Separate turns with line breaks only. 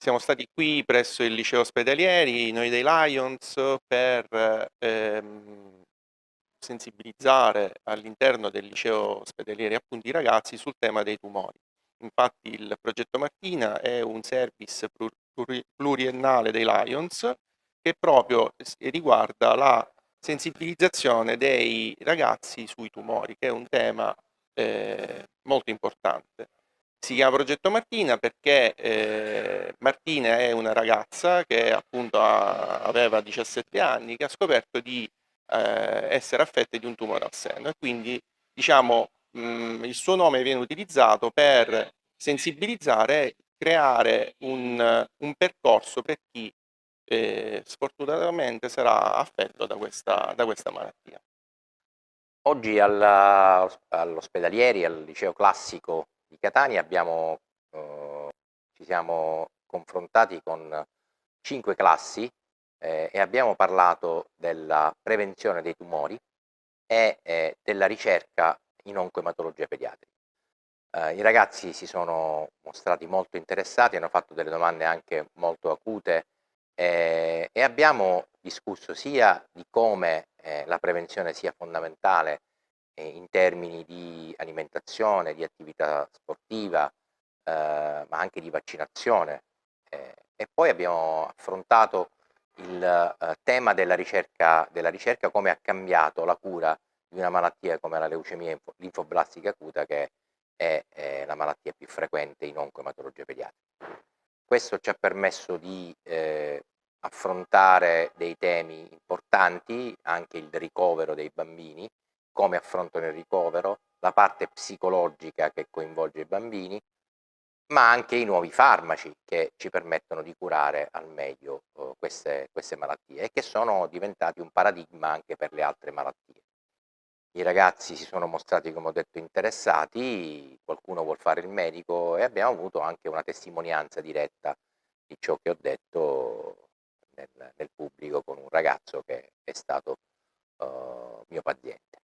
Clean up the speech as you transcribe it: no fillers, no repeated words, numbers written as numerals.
Siamo stati qui presso il liceo Ospedalieri, noi dei Lions, per sensibilizzare all'interno del liceo Ospedalieri appunto i ragazzi sul tema dei tumori. Infatti il progetto Martina è un service pluriennale dei Lions che proprio riguarda la sensibilizzazione dei ragazzi sui tumori, che è un tema molto importante. Si chiama Progetto Martina perché Martina è una ragazza che appunto aveva 17 anni, che ha scoperto di essere affetta di un tumore al seno, e quindi diciamo il suo nome viene utilizzato per sensibilizzare e creare un percorso per chi sfortunatamente sarà affetto da questa malattia.
Oggi all'Ospedalieri, al liceo classico di Catania, ci siamo confrontati con 5 classi e abbiamo parlato della prevenzione dei tumori e della ricerca in oncoematologia pediatrica. I ragazzi si sono mostrati molto interessati, hanno fatto delle domande anche molto acute e abbiamo discusso sia di come la prevenzione sia fondamentale in termini di alimentazione, di attività sportiva, ma anche di vaccinazione. E poi abbiamo affrontato il tema della ricerca, come ha cambiato la cura di una malattia come la leucemia linfoblastica acuta, che è la malattia più frequente in oncoematologia pediatrica. Questo ci ha permesso di affrontare dei temi importanti, anche il ricovero dei bambini, come affrontano il ricovero, la parte psicologica che coinvolge i bambini, ma anche i nuovi farmaci che ci permettono di curare al meglio queste malattie, e che sono diventati un paradigma anche per le altre malattie. I ragazzi si sono mostrati, come ho detto, interessati, qualcuno vuol fare il medico, e abbiamo avuto anche una testimonianza diretta di ciò che ho detto nel pubblico, con un ragazzo che è stato mio paziente.